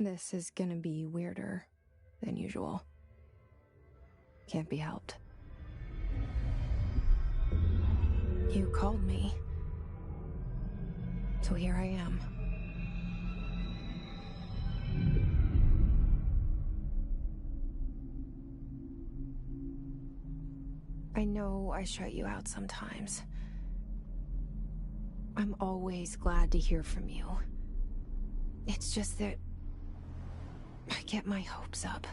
This is gonna be weirder than usual. Can't be helped. You called me. So here I am. I know I shut you out sometimes. I'm always glad to hear from you. It's just that I get my hopes up.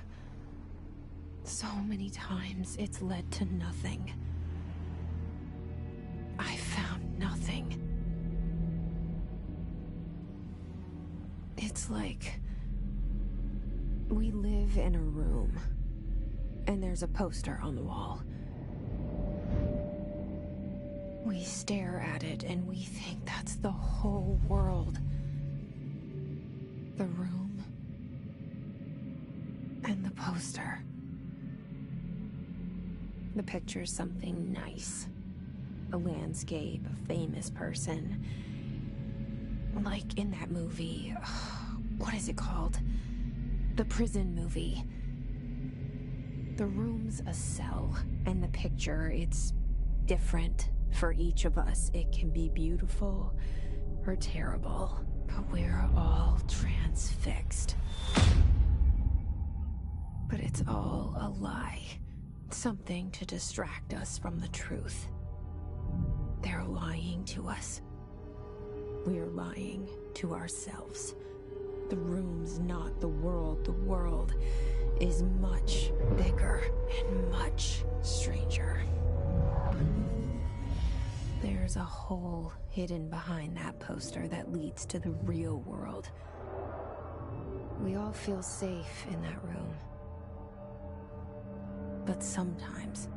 So many times it's led to nothing. I found nothing. It's like we live in a room, and there's a poster on the wall. We stare at it and we think that's the whole world. The room and the poster. The picture's something nice. A landscape, a famous person. Like in that movie, what is it called? The prison movie. The room's a cell, and the picture, it's different for each of us. It can be beautiful or terrible, but we're all transfixed. But it's all a lie. Something to distract us from the truth. They're lying to us. We're lying to ourselves. The room's not the world. The world is much bigger and much stranger. There's a hole hidden behind that poster that leads to the real world. We all feel safe in that room. But sometimes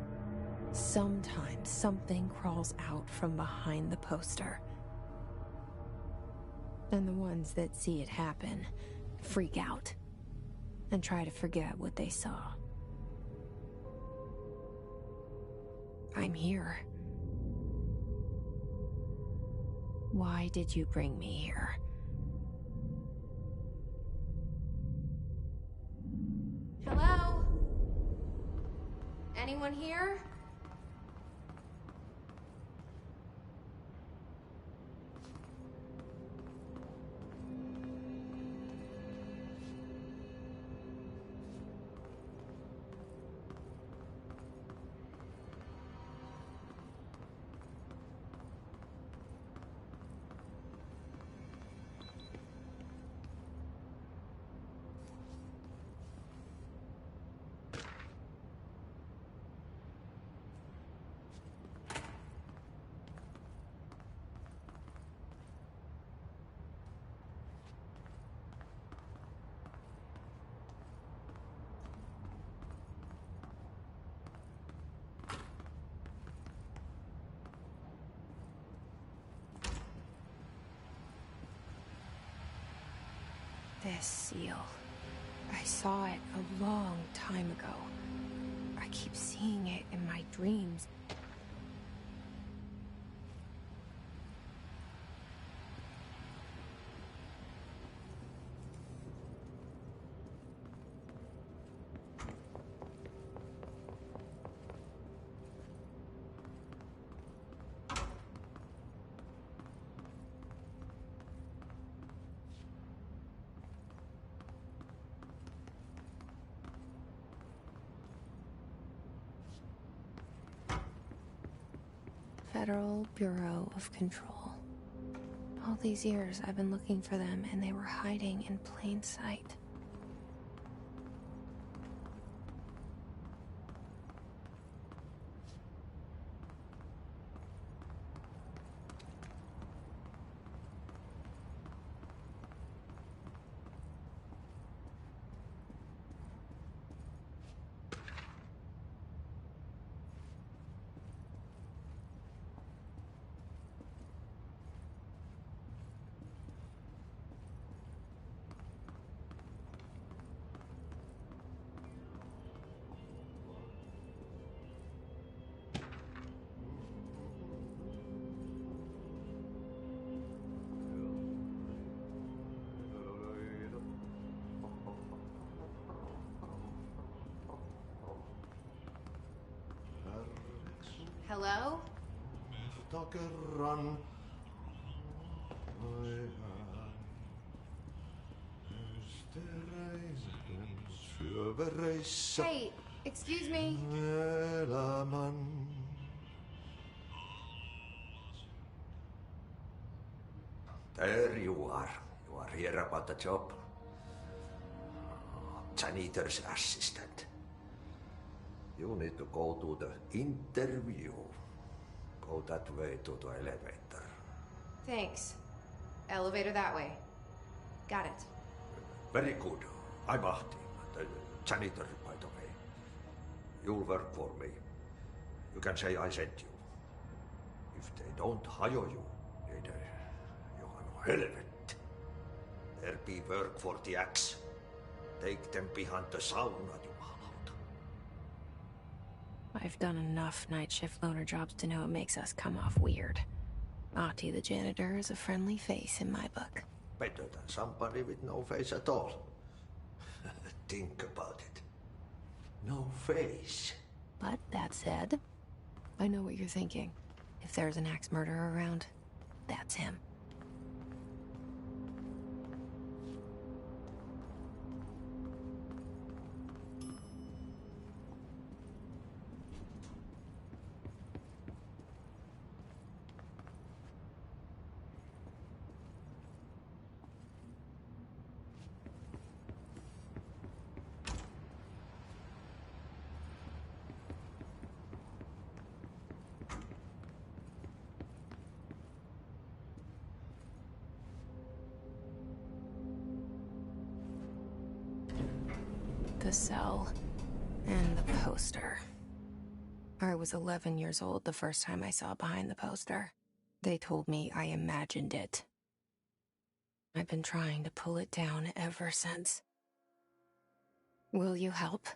something crawls out from behind the poster. And the ones that see it happen freak out and try to forget what they saw. I'm here. Why did you bring me here? Hello? Anyone here? This seal. I saw it a long time ago. I keep seeing it in my dreams. Federal Bureau of Control. All these years I've been looking for them, and they were hiding in plain sight. Hello? Kerran syövereissä Hey, excuse me. elämän. There you are. You are here about the job. Janitor's assistant. You need to go to the interview. Go that way to the elevator. Thanks. Elevator that way. Got it. Very good. I'm Ahti, the janitor, by the way. You'll work for me. You can say I sent you. If they don't hire you, niin Johan helvet. There be work for the axe. Take them behind the sauna, jumalauta. I've done enough night shift loner jobs to know it makes us come off weird. Ahti the janitor is a friendly face in my book. Better than somebody with no face at all. Think about it. No face. But that said, I know what you're thinking. If there's an axe murderer around, that's him. The cell and the poster. I was 11 years old the first time I saw behind the poster. They told me I imagined it. I've been trying to pull it down ever since. Will you help?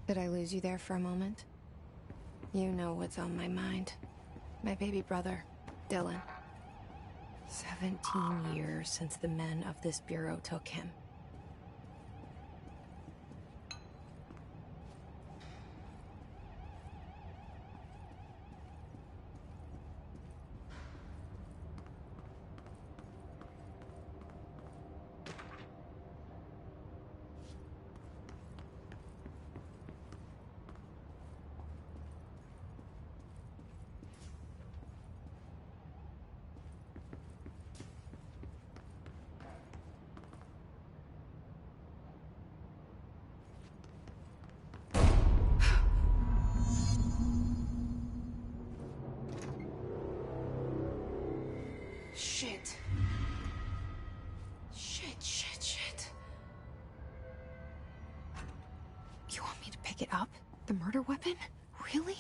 Did I lose you there for a moment? You know what's on my mind. My baby brother, Dylan. 17 years since the men of this bureau took him. Shit. Shit. You want me to pick it up? The murder weapon? Really?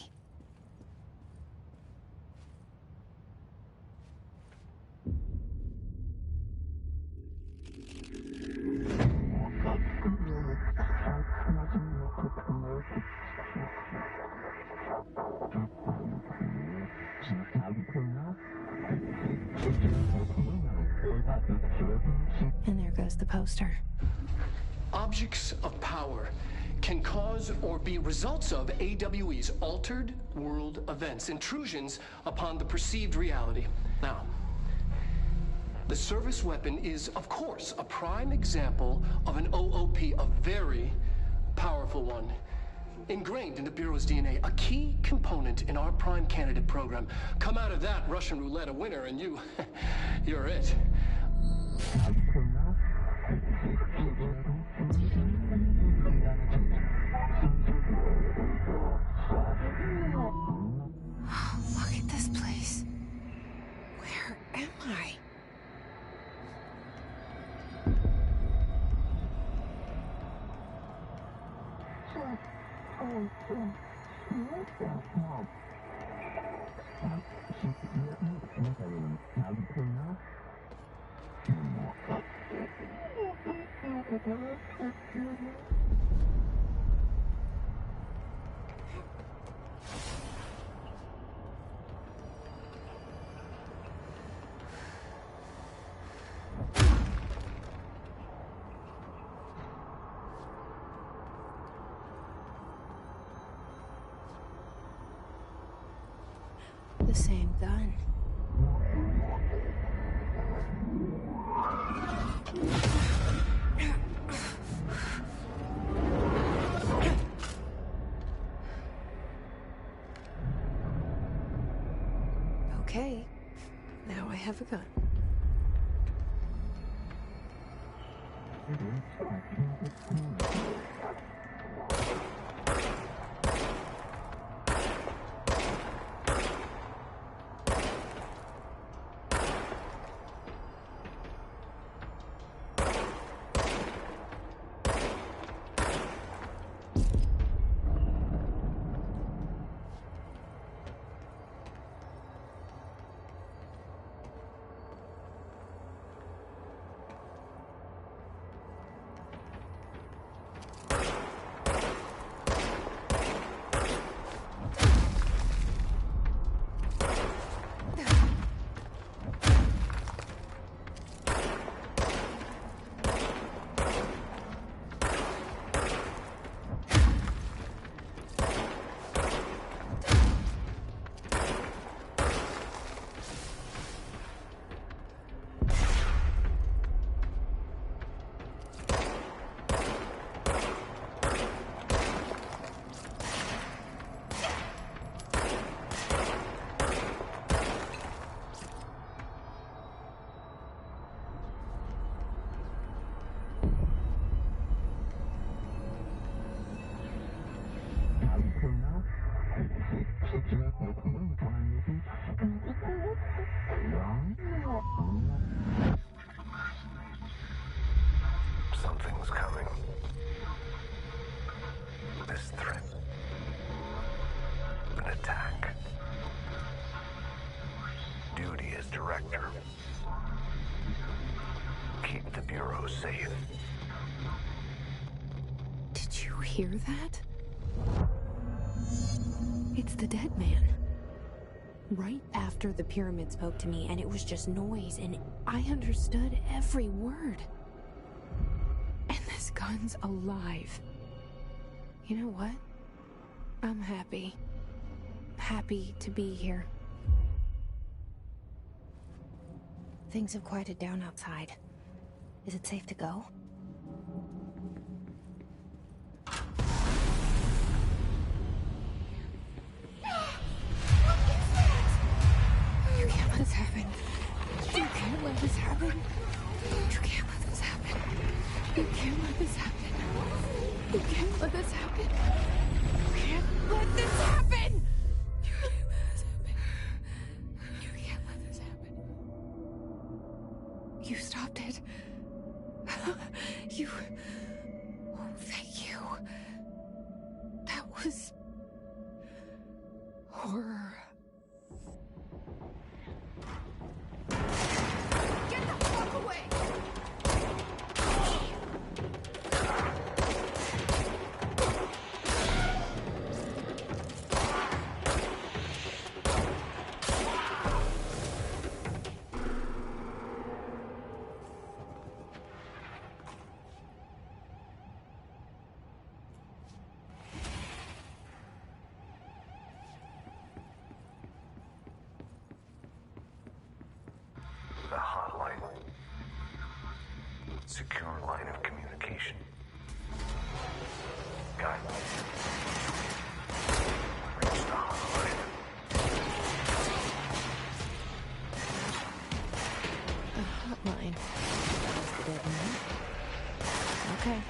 And there goes the poster. Objects of power can cause or be results of AWE's altered world events, intrusions upon the perceived reality. Now, The service weapon is, of course, a prime example of an OOP, a very powerful one. Ingrained in the Bureau's DNA, a key component in our prime candidate program. Come out of that Russian roulette a winner and you're it. Look at this place. Where am I? The same gun. Okay, now I have a gun. Something's coming. This threat. An attack. Duty as director. Keep the Bureau safe. Did you hear that? It's the dead man. Right after the pyramid spoke to me, and it was just noise, and I understood every word. And this gun's alive. You know what? I'm happy. Happy to be here. Things have quieted down outside. Is it safe to go? You can't let this happen. You can't let this happen. You can't let this happen. You can't let this happen. You can't let this happen. You can't let this happen. You can't let this happen. You can't let this happen. You stopped it. You... Oh, thank you. That was... horror. Get the fuck away! The hotline. Secure line of communication. Got it. Reach the hotline. A hotline. That's the dead end. Okay.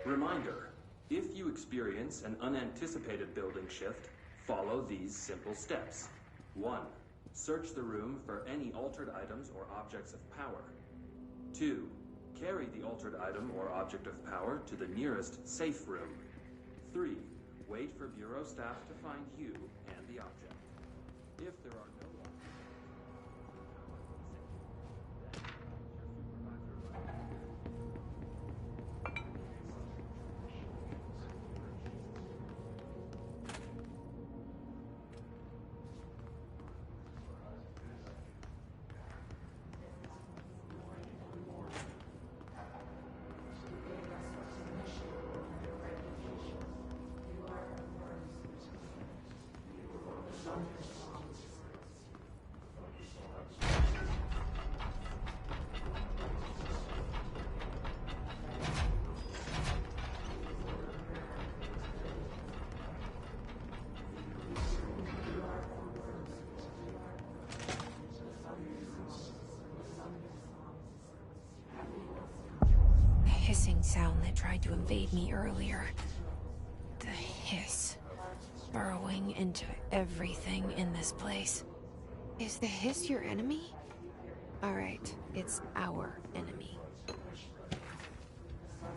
Reminder, if you experience an unanticipated building shift, follow these simple steps. 1. Search the room for any altered items or objects of power. 2. Carry the altered item or object of power to the nearest safe room. 3. Wait for Bureau staff to find you and the object. If there are no Hissing sound that tried to invade me earlier. The hiss. Burrowing into everything in this place. Is the hiss your enemy? Alright, it's our enemy.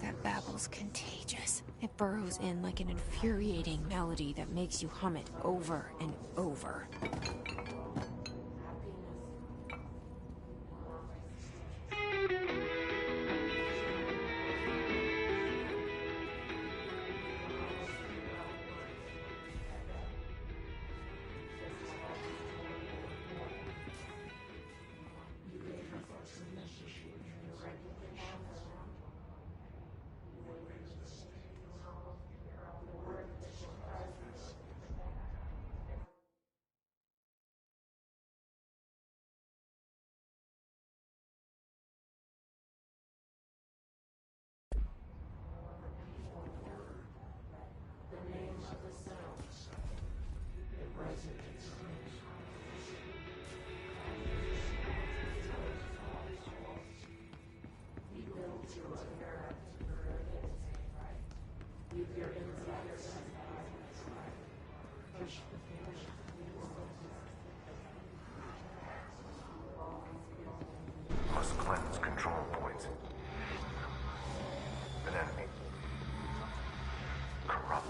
That babble's contagious. It burrows in like an infuriating melody that makes you hum it over and over. Must cleanse control points. An enemy. Corrupt.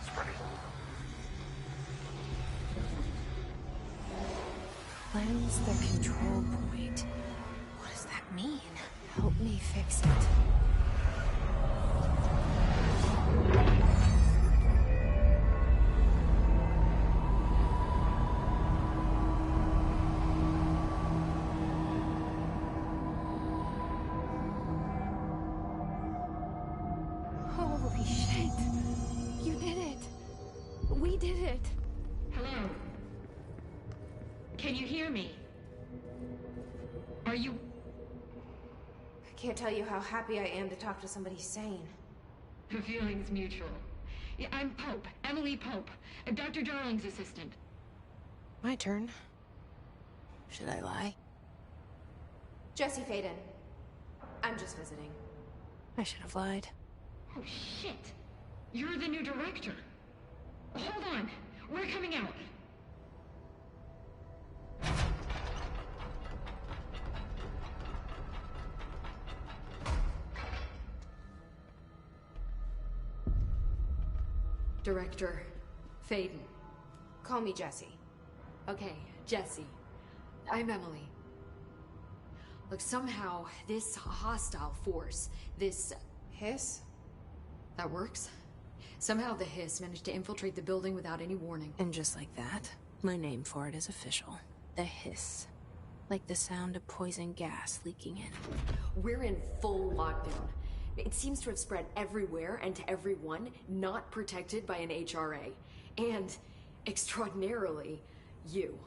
Spreading. Cleanse the control point. What does that mean? Help me fix it. Holy shit. You did it. We did it. Hello? Can you hear me? Are you... I can't tell you how happy I am to talk to somebody sane. The feeling's mutual. Yeah, I'm Pope, Emily Pope, Dr. Darling's assistant. My turn. Should I lie? Jesse Faden. I'm just visiting. I should have lied. Oh, shit. You're the new director. Hold on. We're coming out. Director Faden. Call me Jesse. Okay, Jesse. I'm Emily. Look, somehow this hostile force, this... Hiss? That works? Somehow the Hiss managed to infiltrate the building without any warning. And just like that, my name for it is official. The Hiss. Like the sound of poison gas leaking in. We're in full lockdown. It seems to have spread everywhere and to everyone not protected by an HRA. And, extraordinarily, you.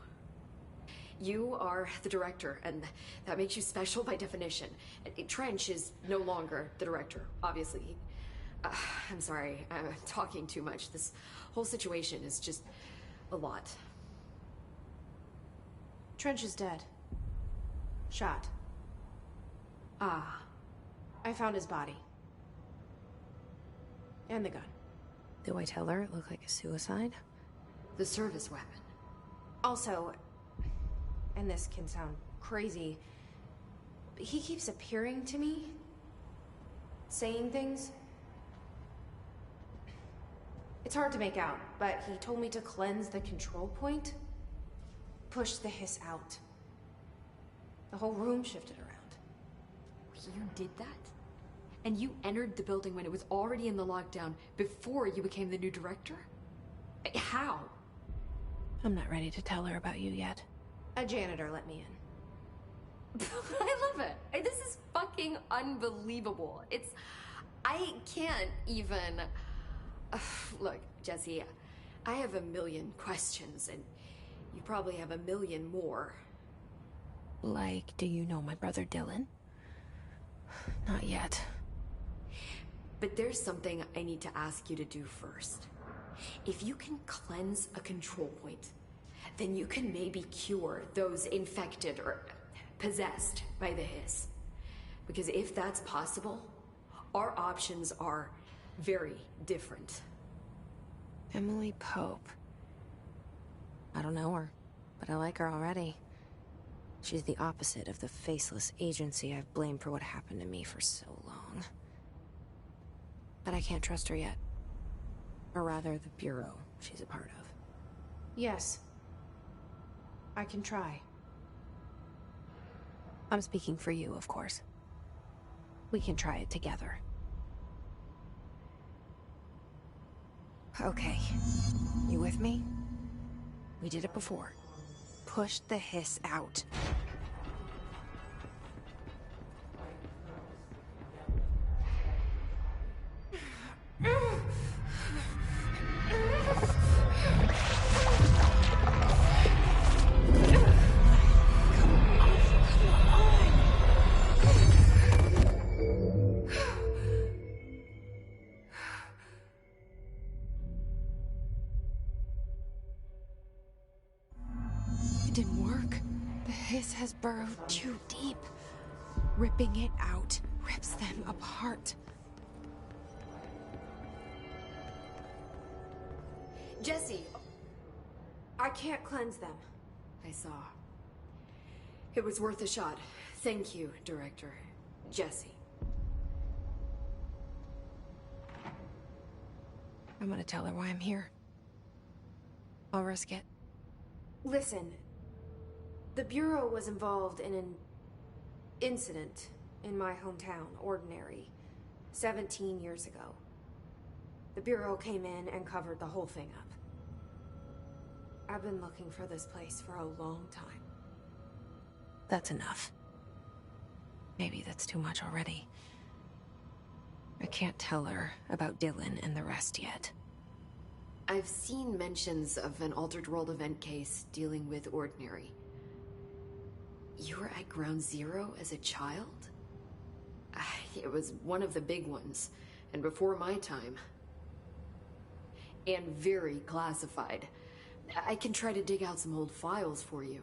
You are the director, and that makes you special by definition. Trench is no longer the director, obviously. I'm sorry, I'm talking too much. This whole situation is just a lot. Trench is dead. Shot. Ah. I found his body. And the gun. Do I tell her it looked like a suicide? The service weapon. Also, and this can sound crazy, but he keeps appearing to me. Saying things. It's hard to make out, but he told me to cleanse the control point. Push the Hiss out. The whole room shifted around. You did that? And you entered the building when it was already in the lockdown before you became the new director? How? I'm not ready to tell her about you yet. A janitor let me in. I love it. This is fucking unbelievable. I can't even... Look, Jesse, I have a million questions, and you probably have a million more. Like, do you know my brother Dylan? Not yet. But there's something I need to ask you to do first. If you can cleanse a control point, then you can maybe cure those infected or possessed by the Hiss. Because if that's possible, our options are very different. Emily Pope. I don't know her, but I like her already. She's the opposite of the faceless agency I've blamed for what happened to me for so long. But I can't trust her yet. Or rather, the Bureau she's a part of. Yes. I can try. I'm speaking for you, of course. We can try it together. Okay. You with me? We did it before. Push the Hiss out. It didn't work. The Hiss has burrowed too deep. Ripping it out rips them apart. Jesse! I can't cleanse them. I saw. It was worth a shot. Thank you, Director. Jesse. I'm gonna tell her why I'm here. I'll risk it. Listen, the Bureau was involved in an incident in my hometown, Ordinary, 17 years ago. The Bureau came in and covered the whole thing up. I've been looking for this place for a long time. That's enough. Maybe that's too much already. I can't tell her about Dylan and the rest yet. I've seen mentions of an Altered World event case dealing with Ordinary. You were at Ground Zero as a child? It was one of the big ones, and before my time. And very classified. I can try to dig out some old files for you.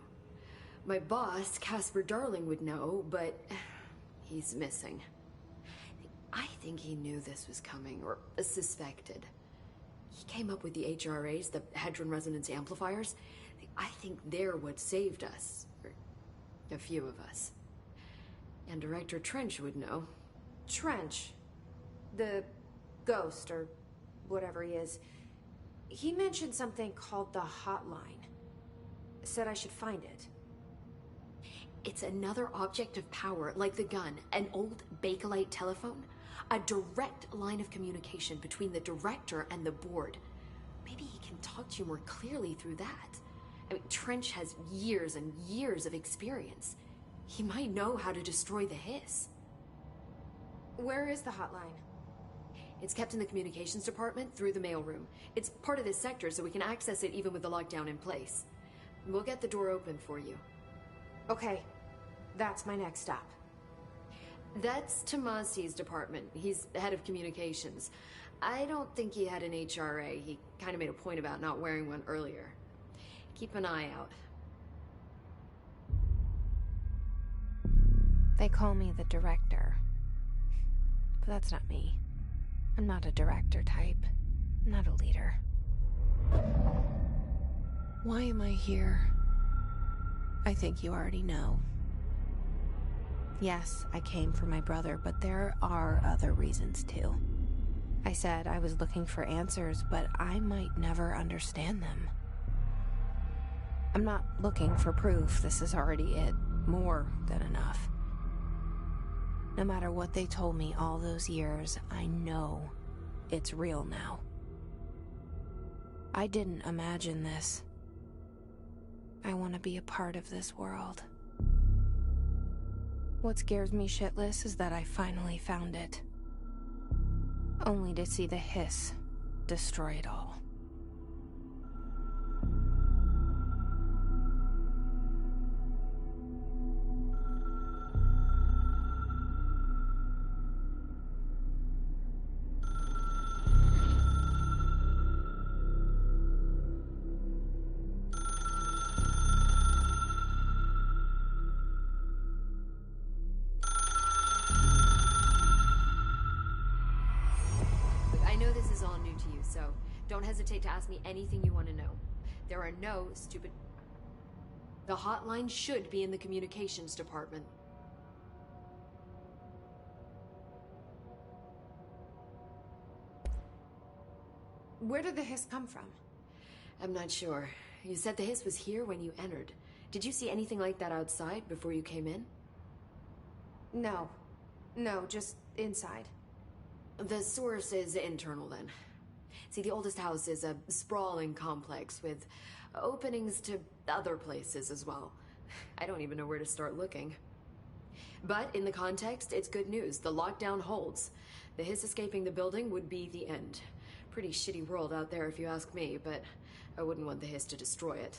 My boss, Casper Darling, would know, but he's missing. I think he knew this was coming, or suspected. He came up with the HRAs, the Hadron Resonance Amplifiers. I think they're what saved us. Or a few of us. And Director Trench would know. Trench? The ghost, or whatever he is. He mentioned something called the Hotline. Said I should find it. It's another object of power, like the gun, an old Bakelite telephone. A direct line of communication between the director and the board. Maybe he can talk to you more clearly through that. I mean, Trench has years and years of experience. He might know how to destroy the Hiss. Where is the hotline? It's kept in the communications department through the mailroom. It's part of this sector, so we can access it even with the lockdown in place. We'll get the door open for you. Okay, that's my next stop. That's Tomasi's department. He's head of communications. I don't think he had an HRA. He kind of made a point about not wearing one earlier. Keep an eye out. They call me the director. But that's not me. I'm not a director type. I'm not a leader. Why am I here? I think you already know. Yes, I came for my brother, but there are other reasons too. I said I was looking for answers, but I might never understand them. I'm not looking for proof. This is already it. More than enough. No matter what they told me all those years, I know it's real now. I didn't imagine this. I want to be a part of this world. What scares me shitless is that I finally found it. Only to see the Hiss destroy it all. Don't hesitate to ask me anything you want to know. There are no stupid... The hotline should be in the communications department. Where did the Hiss come from? I'm not sure. You said the Hiss was here when you entered. Did you see anything like that outside before you came in? No. No, just inside. The source is internal then. See, the oldest house is a sprawling complex with openings to other places as well. I don't even know where to start looking. But in the context, it's good news. The lockdown holds. The Hiss escaping the building would be the end. Pretty shitty world out there if you ask me, but I wouldn't want the Hiss to destroy it.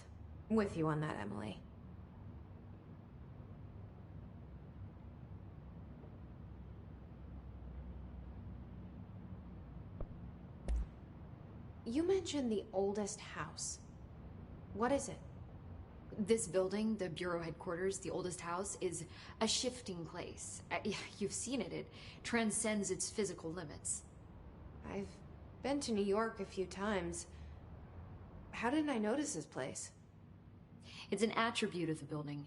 With you on that, Emily. You mentioned the oldest house. What is it? This building, the Bureau headquarters, the oldest house, is a shifting place. You've seen it. It transcends its physical limits. I've been to New York a few times. How didn't I notice this place? It's an attribute of the building.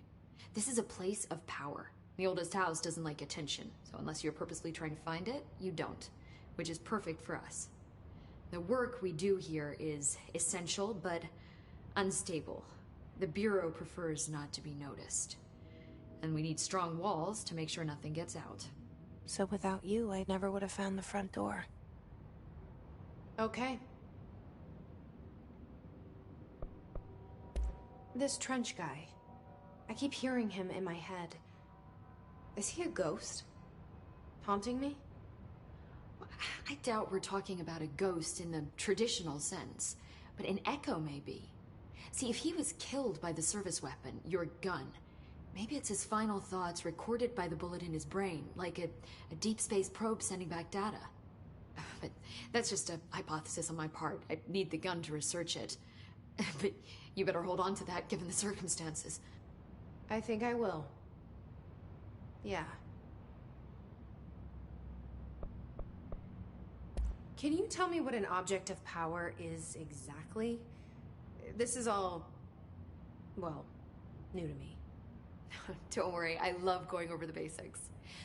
This is a place of power. The oldest house doesn't like attention, so unless you're purposely trying to find it, you don't, which is perfect for us. The work we do here is essential, but unstable. The Bureau prefers not to be noticed. And we need strong walls to make sure nothing gets out. So without you, I never would have found the front door. Okay. This Trench guy. I keep hearing him in my head. Is he a ghost? Haunting me? I doubt we're talking about a ghost in the traditional sense, but an echo maybe. See, if he was killed by the service weapon, your gun, maybe it's his final thoughts recorded by the bullet in his brain, like a deep space probe sending back data. But that's just a hypothesis on my part. I need the gun to research it. But you better hold on to that given the circumstances. I think I will. Yeah. Can you tell me what an object of power is exactly? This is all, well, new to me. Don't worry, I love going over the basics.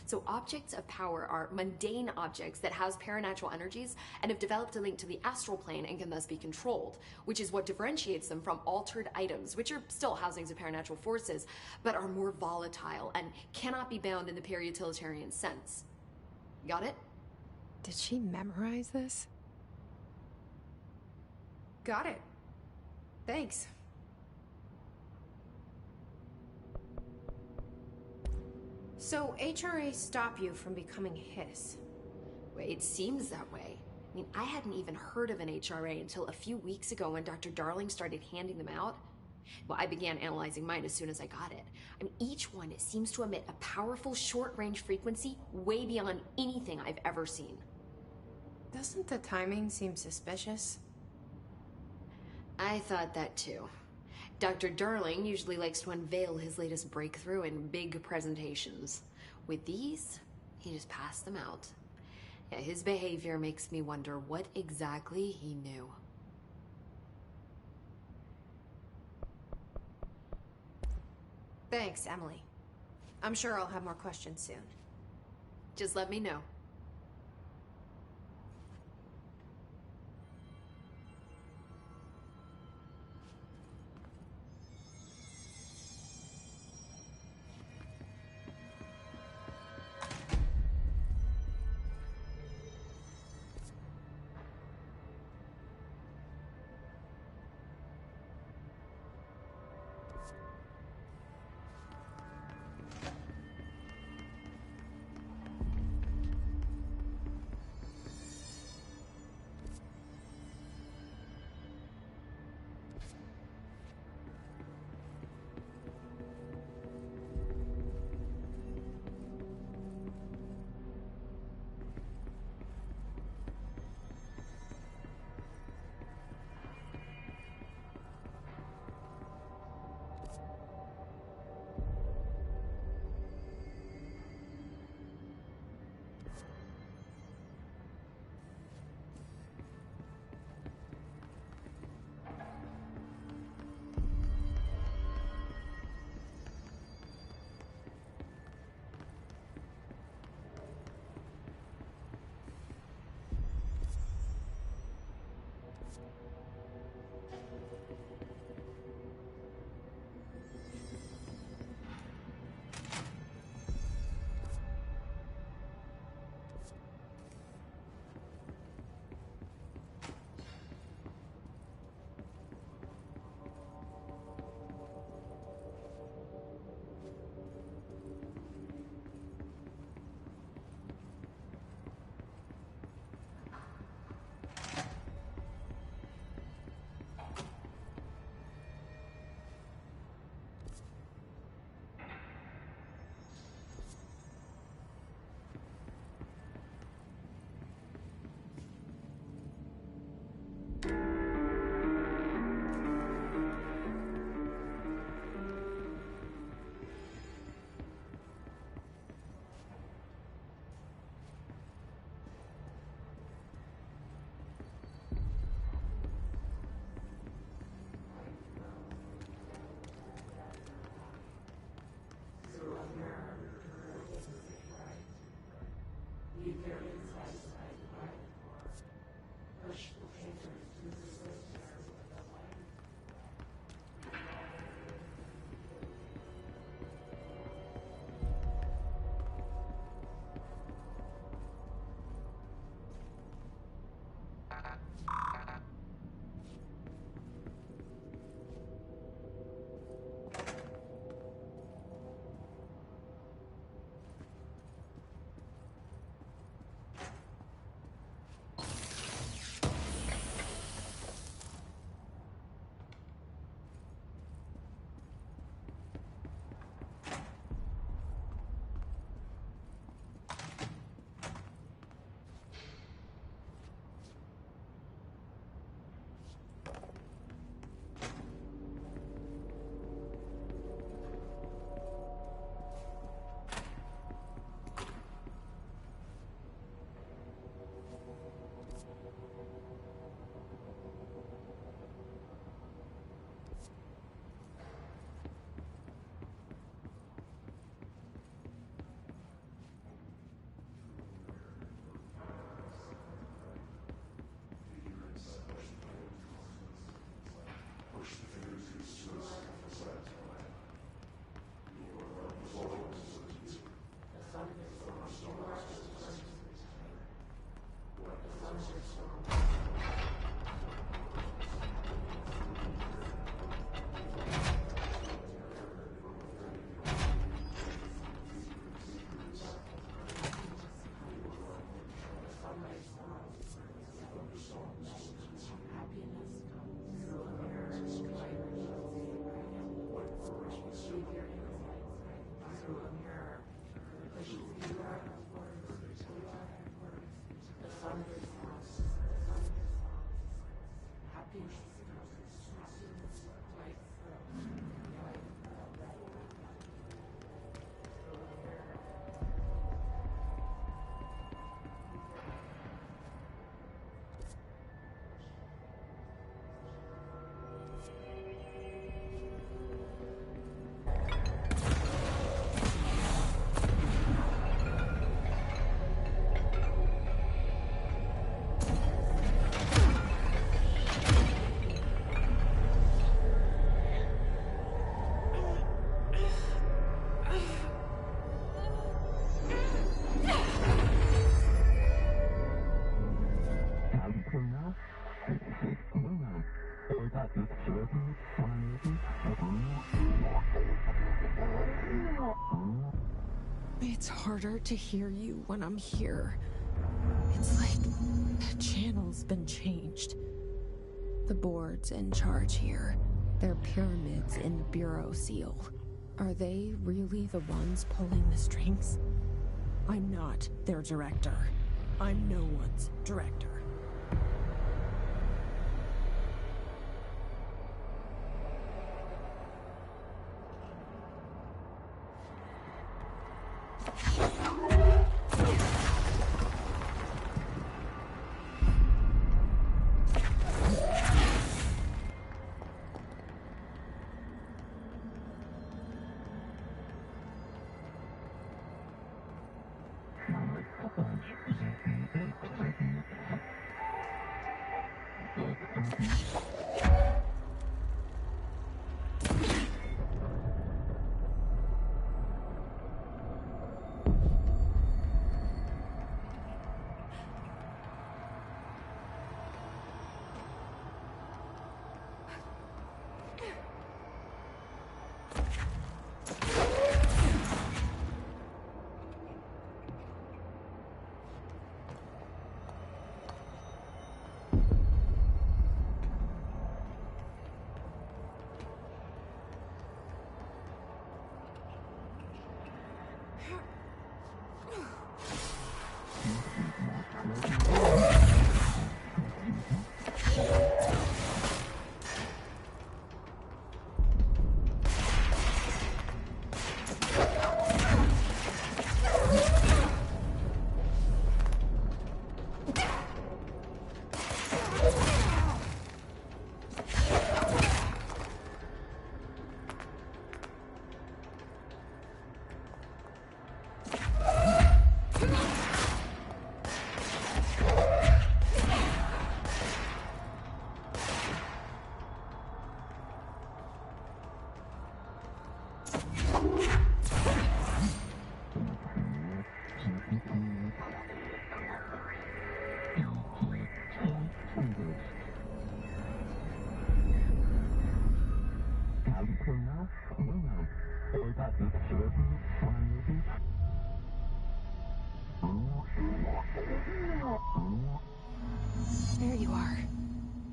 So objects of power are mundane objects that house paranatural energies and have developed a link to the astral plane and can thus be controlled, which is what differentiates them from altered items, which are still housings of paranatural forces, but are more volatile and cannot be bound in the peri-utilitarian sense. Got it? Did she memorize this? Got it. Thanks. So HRA stop you from becoming Hiss? It seems that way. I mean, I hadn't even heard of an HRA until a few weeks ago when Dr. Darling started handing them out. Well, I began analyzing mine as soon as I got it. I mean, each one seems to emit a powerful short-range frequency way beyond anything I've ever seen. Doesn't the timing seem suspicious? I thought that too. Dr. Darling usually likes to unveil his latest breakthrough in big presentations. With these, he just passed them out. Yeah, his behavior makes me wonder what exactly he knew. Thanks, Emily. I'm sure I'll have more questions soon. Just let me know. It's harder to hear you when I'm here. It's like the channel's been changed. The board's in charge here. They're pyramids in the Bureau seal. Are they really the ones pulling the strings? I'm not their director. I'm no one's director.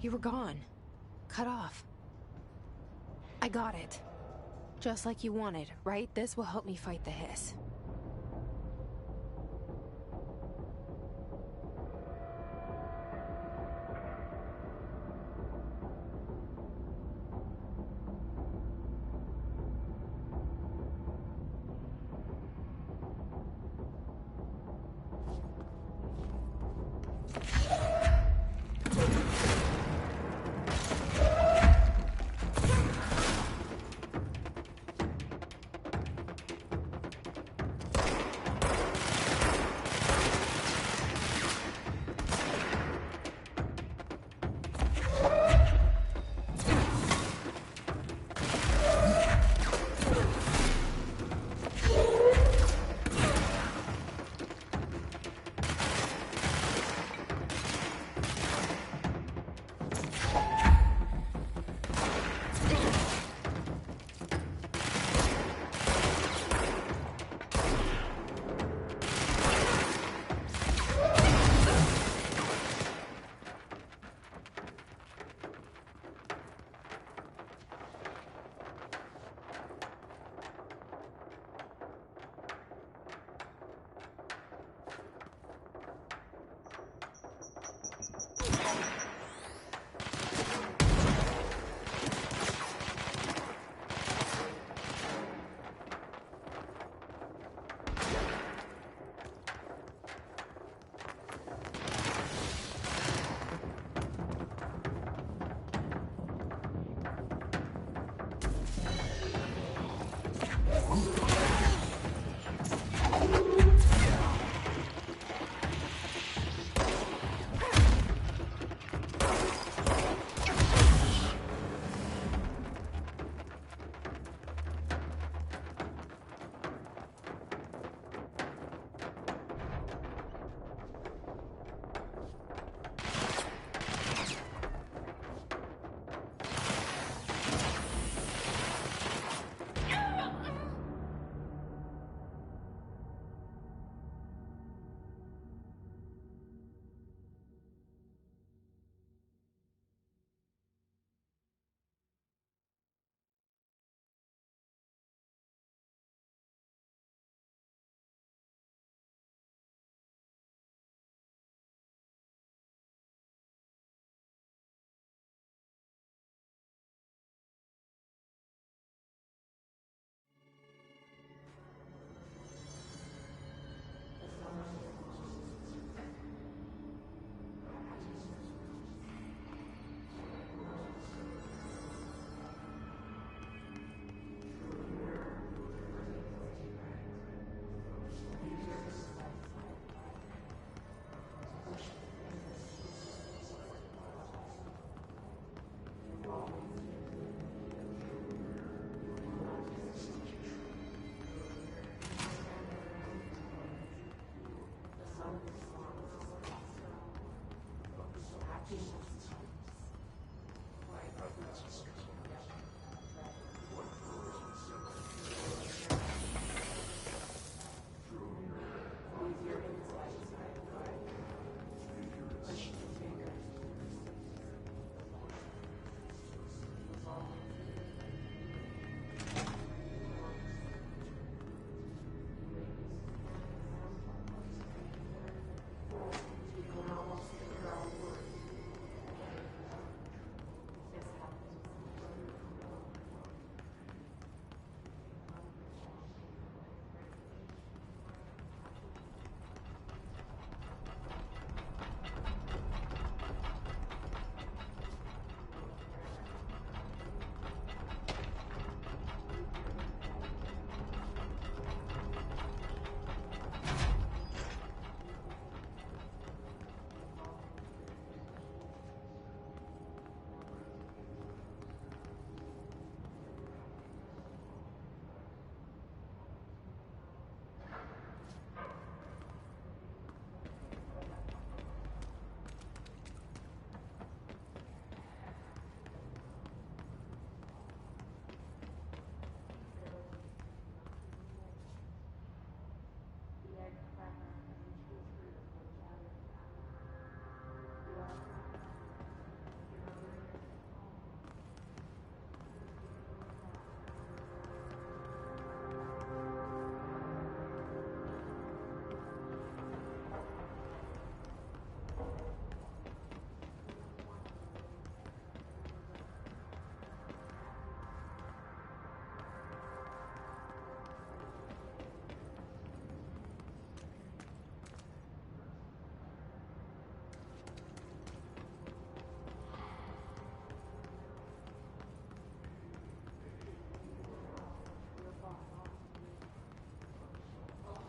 You were gone. Cut off. I got it. Just like you wanted, right? This will help me fight the hiss.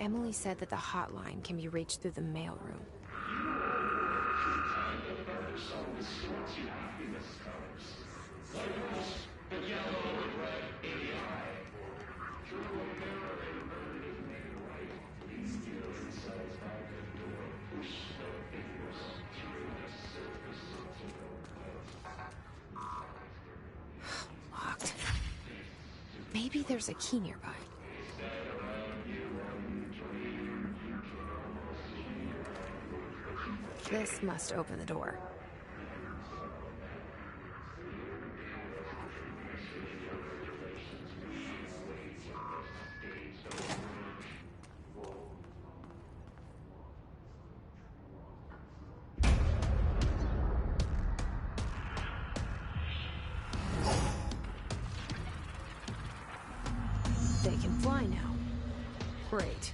Emily said that the hotline can be reached through the mailroom. Locked. Maybe there's a key nearby. This must open the door. They can fly now. Great.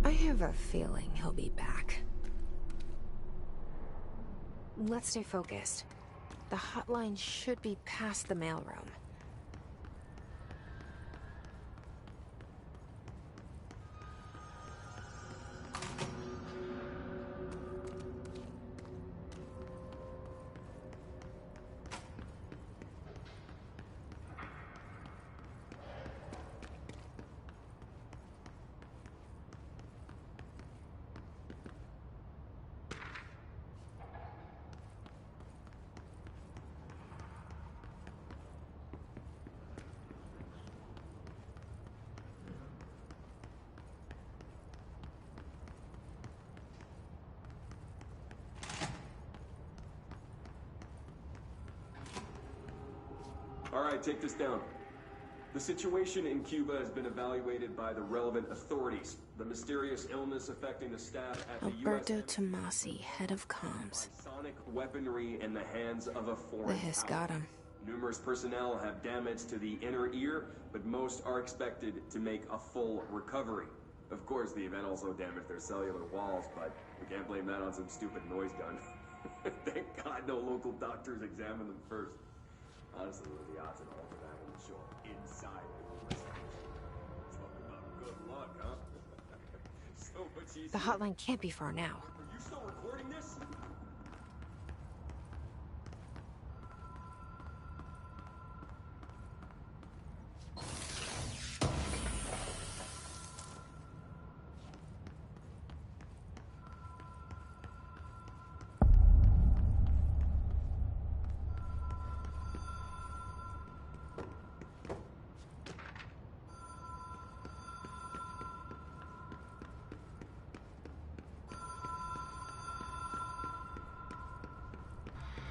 I have a feeling he'll be back. Let's stay focused. The hotline should be past the mailroom. All right, take this down. The situation in Cuba has been evaluated by the relevant authorities. The mysterious illness affecting the staff at Alberto the U.S. Tomasi, head of comms. Sonic weaponry in the hands of a foreign The Hiss power. got him. Numerous personnel have damage to the inner ear, but most are expected to make a full recovery. Of course, the event also damaged their cellular walls, but we can't blame that on some stupid noise gun. Thank God no local doctors examined them first. Honestly, what are the odds at all for that one to show up inside the investigation? Talk about good luck, huh? So much easier. The hotline can't be far now. Are you still recording this?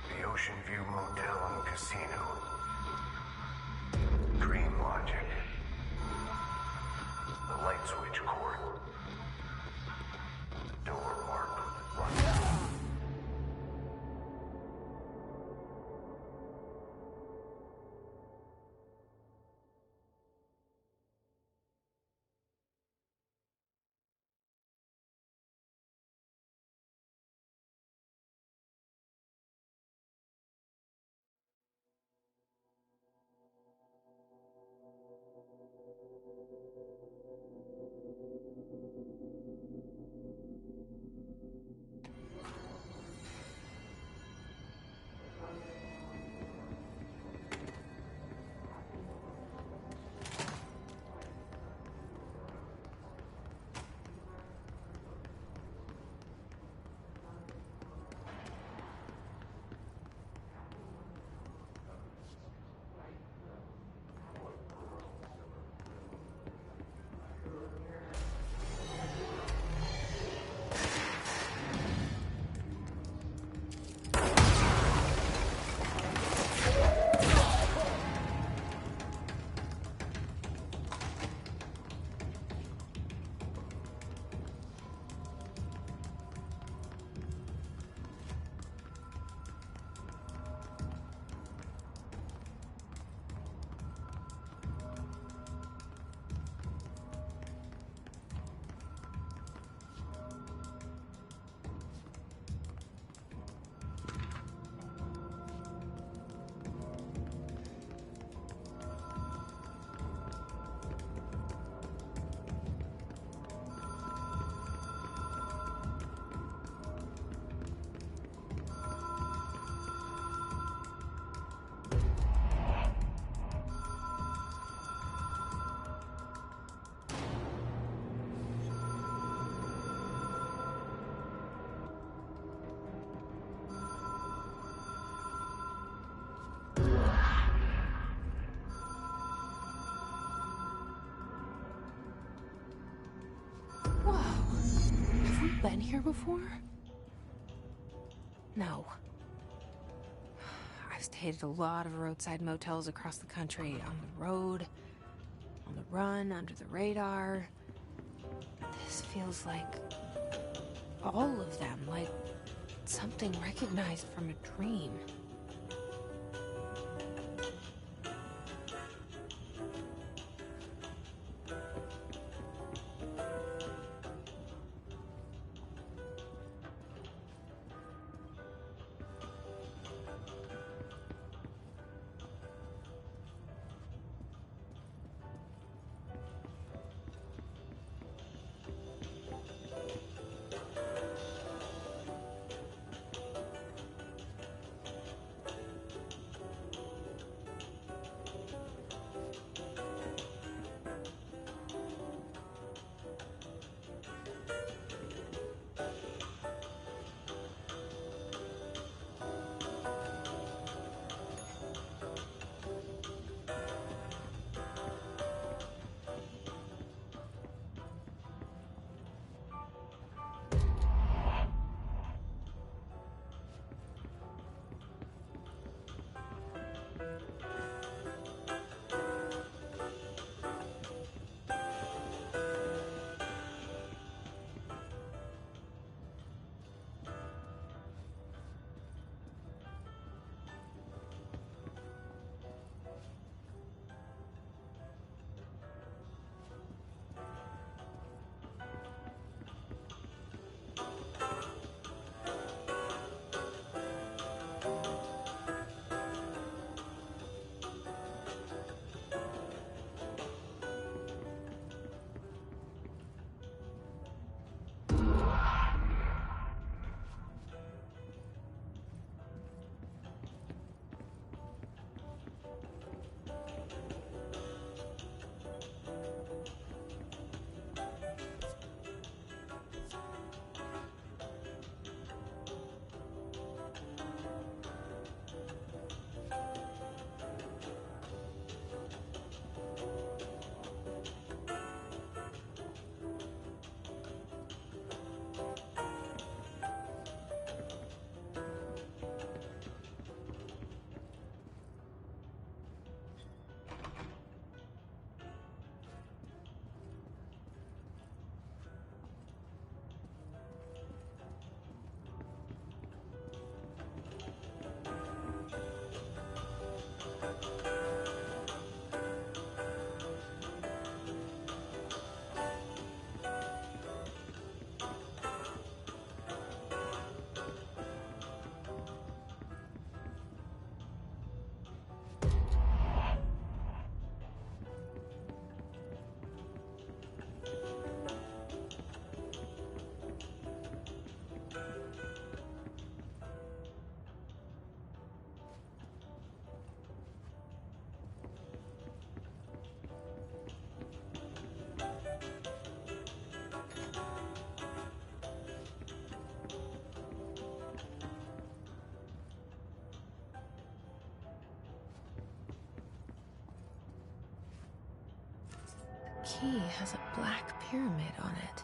The Ocean View Motel and Casino. Dream Logic. The light switch cord. Door marked with lockdown. been here before? No. I've stayed at a lot of roadside motels across the country, on the road, on the run, under the radar. This feels like all of them, like something recognized from a dream. Key has a black pyramid on it.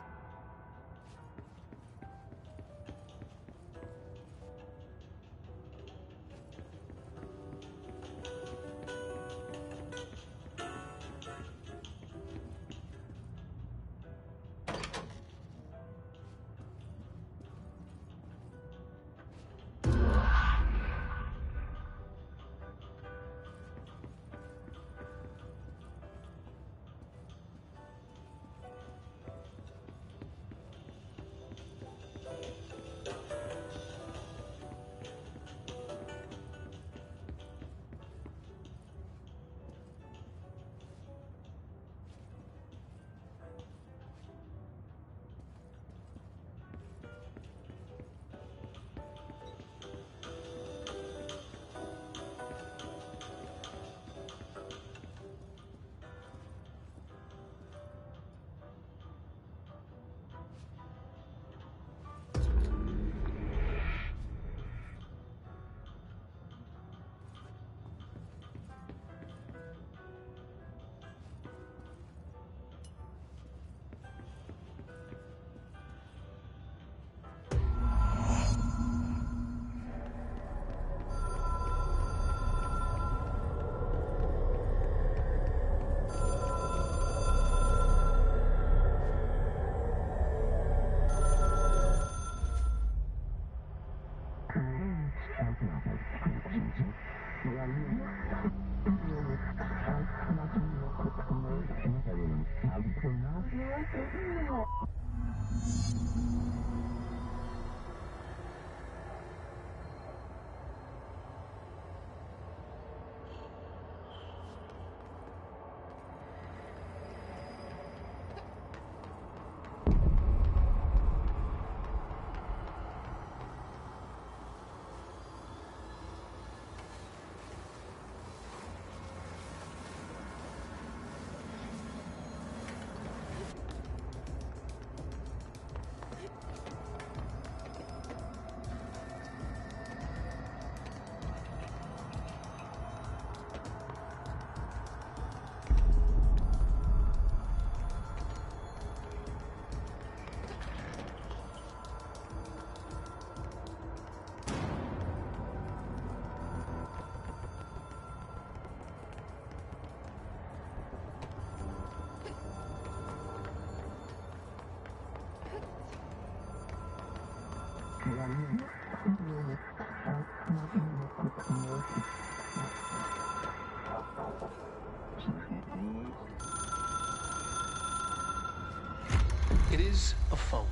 It is a phone.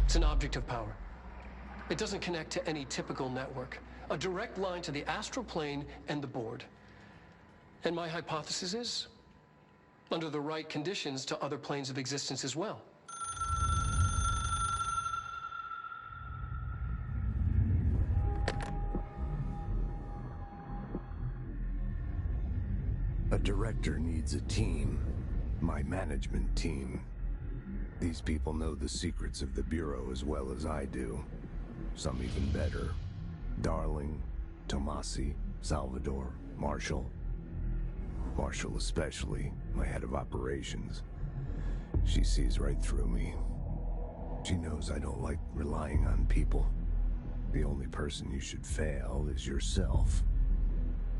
It's an object of power. It doesn't connect to any typical network. A direct line to the astral plane and the board. And my hypothesis is, under the right conditions, to other planes of existence as well. A director needs a team. My management team. These people know the secrets of the Bureau as well as I do. Some even better. Darling, Tomasi, Salvador, Marshall. Marshall especially, my head of operations. She sees right through me. She knows I don't like relying on people. The only person you should fail is yourself.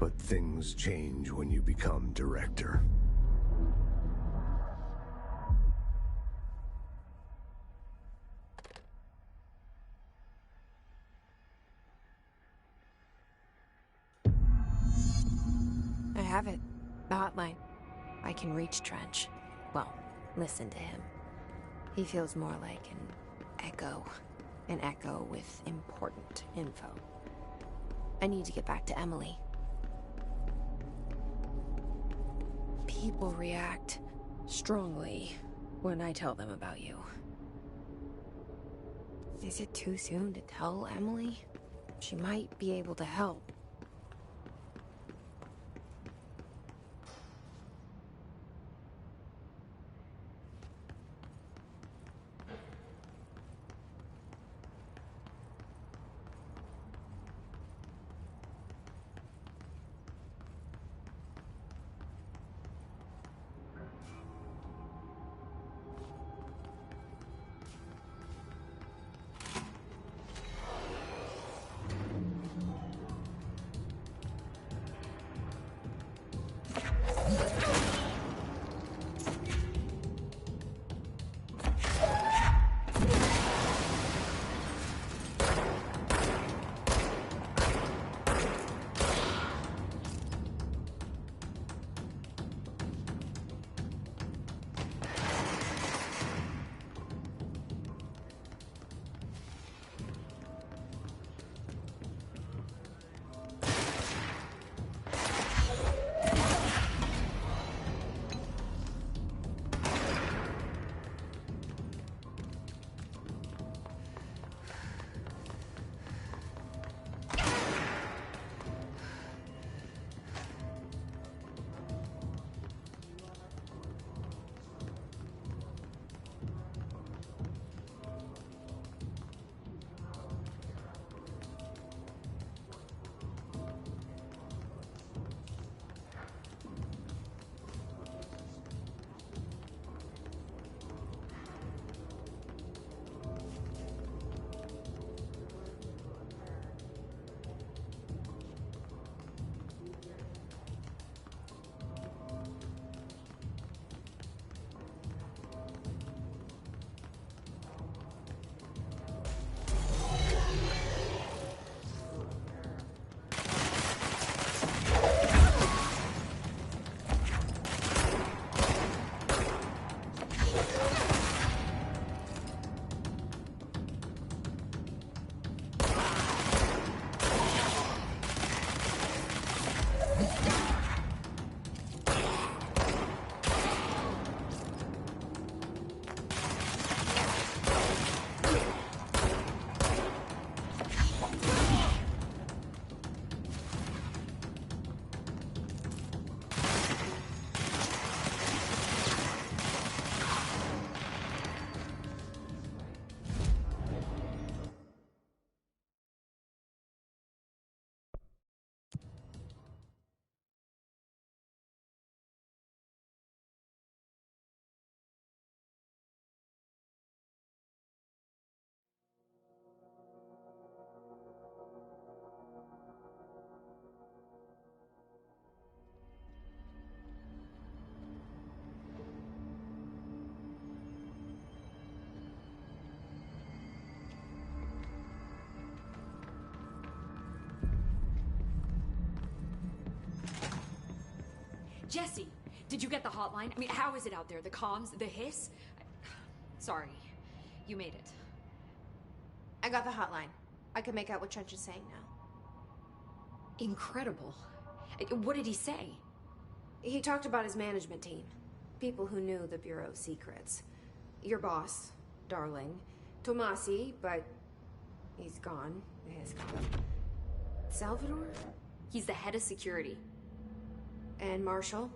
But things change when you become director. I have it. The hotline. I can reach Trench. Well, listen to him. He feels more like an echo. An echo with important info. I need to get back to Emily. People react strongly when I tell them about you. Is it too soon to tell Emily? She might be able to help. Jesse, did you get the hotline? I mean, how is it out there? The comms, the hiss? Sorry, you made it. I got the hotline. I can make out what Trench is saying now. Incredible. What did he say? He talked about his management team. People who knew the Bureau's secrets. Your boss, Darling. Tomasi, but he's gone. He's gone. Salvador? He's the head of security. And Marshall?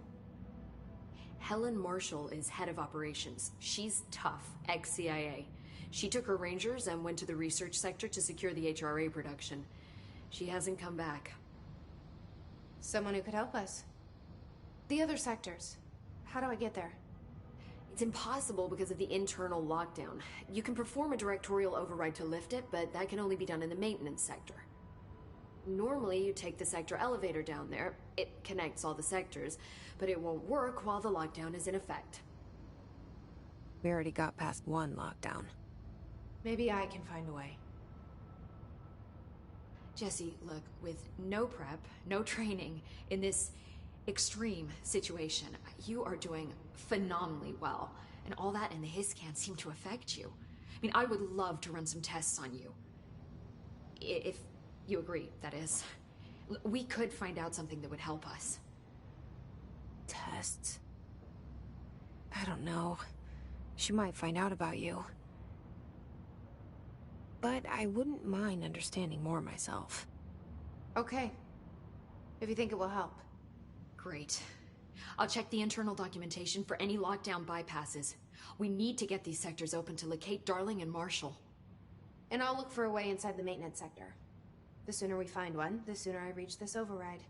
Helen Marshall is head of operations. She's tough, ex-CIA. She took her Rangers and went to the research sector to secure the HRA production. She hasn't come back. Someone who could help us. The other sectors. How do I get there? It's impossible because of the internal lockdown. You can perform a directorial override to lift it, but that can only be done in the maintenance sector. Normally, you take the sector elevator down there. It connects all the sectors, but it won't work while the lockdown is in effect. We already got past one lockdown. Maybe I can find a way. Jesse, look, with no prep, no training, in this extreme situation, you are doing phenomenally well. And all that and the hiss can't seem to affect you. I mean, I would love to run some tests on you. If you agree, that is. We could find out something that would help us. Tests? I don't know. She might find out about you. But I wouldn't mind understanding more myself. Okay. If you think it will help. Great. I'll check the internal documentation for any lockdown bypasses. We need to get these sectors open to locate Darling and Marshall. And I'll look for a way inside the maintenance sector. The sooner we find one, the sooner I reach this override.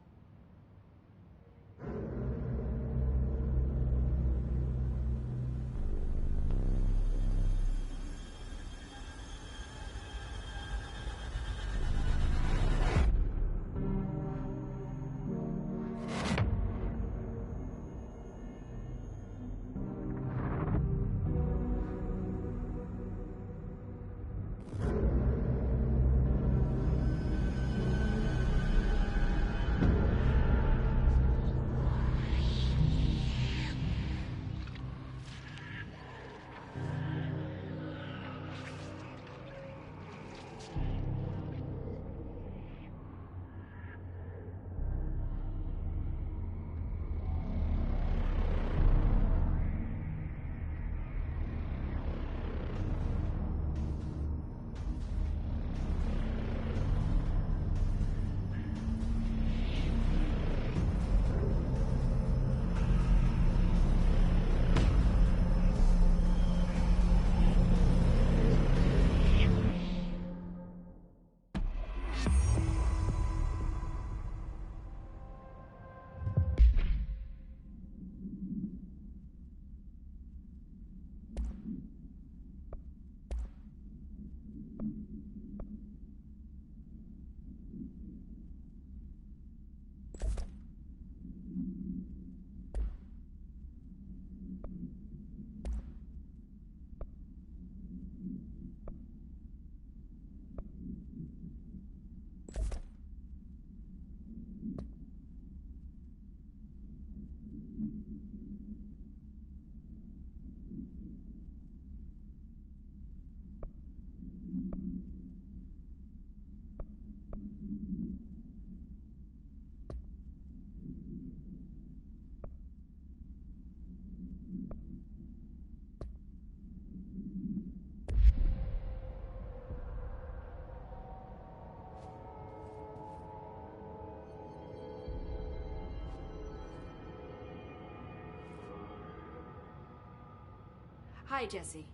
Hi, Jesse.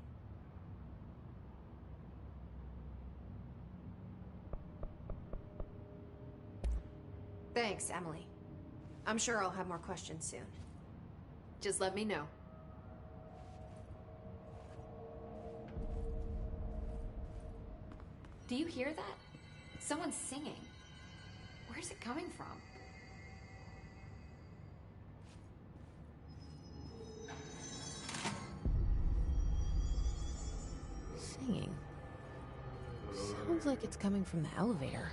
Thanks, Emily. I'm sure I'll have more questions soon. Just let me know. Do you hear that? Someone's singing. Where's it coming from? Singing. Sounds like it's coming from the elevator.